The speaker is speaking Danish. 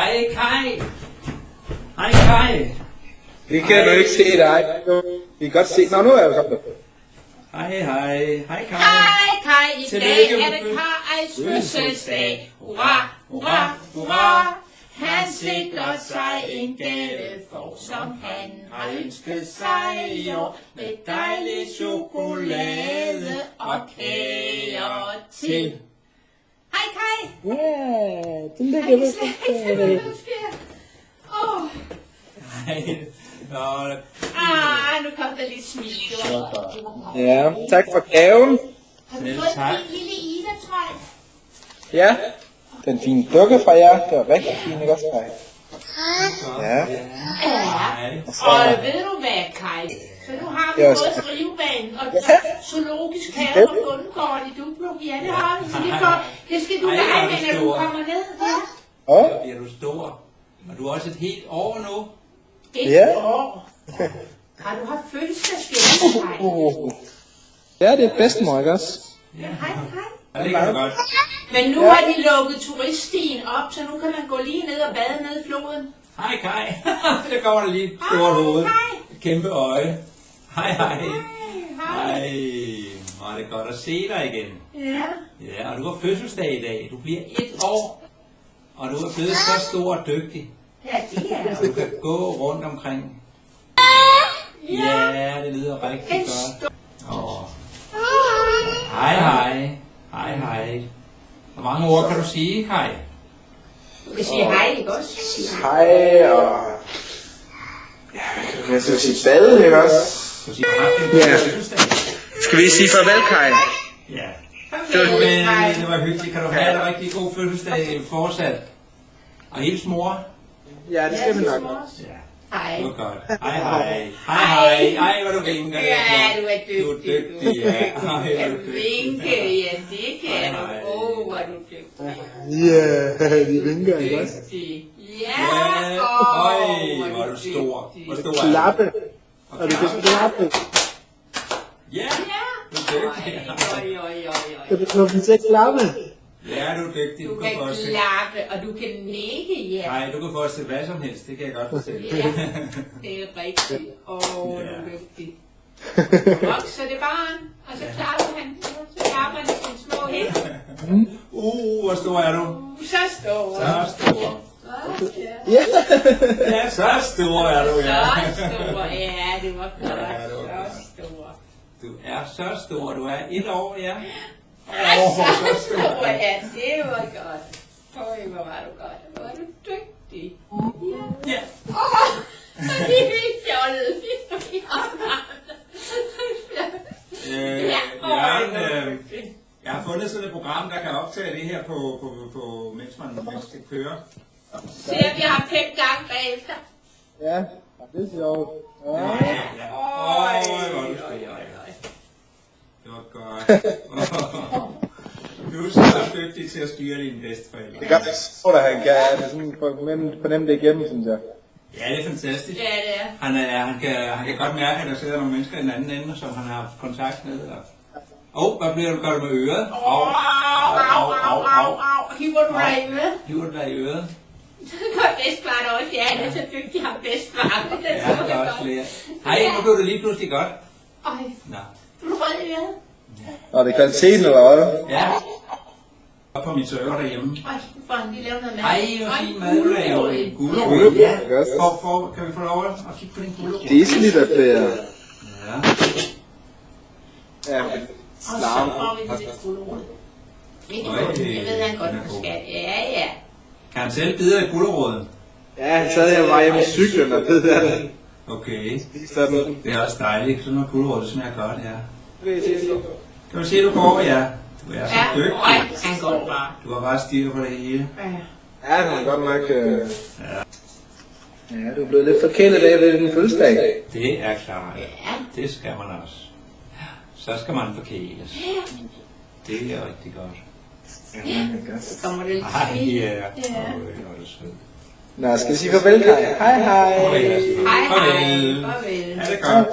Hej Kai. Hej Kai. Vi kan jo ikke se dig. Vi kan godt se. Nå, nu er jeg kommet. Hej hej. Hej Kai. Hej Kai, i dag Tillykke er med det Kajs fødselsdag. Hurra, hurra, hurra. Han sikrer sig en gave, for som han har ønsket sig i år. Med dejlig chokolade og kager til. Hej Kai. Ja, Hej, tillykke. Åh. Hej. Nå, Nu kom der lidt smil. Ja, tak for gaven. Har du Selv fået tak. en lille Ida-trøje? Ja, den fine dukke fra jer. Det var rigtig fint, ikke også, Kai? Ja. Ja. hej. Og ved du hvad, Kai? Så nu har vi Det er både også- skrivebanen og Ja. zoologisk have og bundegården i Duplo. Ja, det har vi. Så det skal du Ej, lege hvor er med, du når du stor. kommer ned. Ja. Åh, Bliver du stor? Og du er også et helt år nu. Et år. Har du haft fødselsdagsgave, Kai? ja, det er bedstemor, ikke også? Ja, hej, hej. Ja, det kan du godt. Men nu har de lukket turiststien op, så nu kan man gå lige ned og bade ned i floden. Hej Kai. Der kommer der lige et stort hoved. Et kæmpe øje. Hej hej. Hej. Nå, det er godt at se dig igen. Ja. Ja, og du har fødselsdag i dag. Du bliver 1 år. Og du er blevet så stor og dygtig. Ja, det er Og du kan gå rundt omkring. Ja, det lyder rigtig godt. Åh. Hej hej. Hej hej. Hvor mange ord kan du sige, Kai? Du kan sige hej, ikke også? Hej, og... Ja, hvad kan du sige? Bade, ikke også? Du siger, du har haft en Ja. fødselsdag. Skal vi sige farvel, Kai? Ja. Farvel, Det var hyggeligt. Kan du have en rigtig god fødselsdag fortsat? Og hils mor. Ja, det skal vi nok. Ja. Hej. Det var godt. Hej hej. Hej hej. Ej, hvor du vinker. Ja, du er dygtig. Du er dygtig, ja. Ej, hvor er Kan du du dygtig. vinke? Ja, det kan du. Hej. Hvor er du dygtig. Ja, vi vinker, ikke også? Dygtig. Ja. Ja, Øj, hvor er du stor. Hvor stor er du? Klappe. Og du kan klappe. Ja. Ja. Du er dygtig. Kan du få dem til at klappe? Ja, du er dygtig. Du kan klappe, og du kan nikke, ja. Nej, du kan få os til hvad som helst. Det kan jeg godt fortælle. Ja, det er rigtigt. Åh, du er dygtig. Vokser det barn, og så klapper han. Så klapper han sine små hænder. Hvor stor er du? Så stor. Så stor. Ja. Ja, så stor er du, ja. Så stor, ja, det var godt. Ja, det var Så stor. Du er så stor. Du er 1 år, ja. Så stor, ja, det var godt. Øj, hvor var du godt. Hvor var du dygtig. Ja. Ja. Det er helt fjollet. Jeg har fundet sådan et program, der kan optage det her mens det kører. Se, vi har 5 gange bagefter. Ja, det er sjovt. Ja. Øj, hvor er du stor. Det var godt. Du er så dygtig til at styre dine bedsteforældre. Det er godt, at han kan det sådan fornemme det igennem, synes jeg. Ja, det er fantastisk. Ja, det er. Han kan godt mærke, at der sidder nogle mennesker i den anden ende, som han har haft kontakt med. Hvad bliver du gør med øret? Au. Hiver du dig i øret? Hiver du dig i øret? Så går bedstfar også. Ja, han er så dygtig, ham bedstfar. Ja, det er også flere. Hej, nu blev det lige pludselig godt. Øj, Nå. du er rød i øret. Nå, det er kvaliteten, eller hvad? Ja. Op på min server derhjemme. Øj, nu får han lige lavet noget mad. Hej, hvor fin mad du laver. Øj, Gulerod. Ja. Ikke også? Kan vi få lov at kigge på din gulerod? Deciliterflager. Ja. Ja, Og så slarm. får vi lidt gulerod. Ikke godt. Jeg ved, han godt skal. Ja. Kan han selv bide af guleroden? Ja, han sad her bare hjemme i cyklen og ved det. Okay. Sådan. Det er også dejligt. Sådan noget gulerod, det smager godt, ja. Kan du se, du går? Ja. Du er så Ja, dygtig. øj, han går bare. Du har bare styr på det hele. Ja. Ja, han er godt nok... Ja, du er blevet lidt forkælet af ved din fødselsdag. Det er klart. Ja. Det skal man også. Så skal man forkæles. Det er rigtig godt. Ja, Så kommer det lidt Ej, svin. ja. Ja. Hvor er du sød. Nå, skal vi sige farvel, Kai? Hej, hej. Okay, lad os sige Hej, farvel. farvel. Ha' det godt.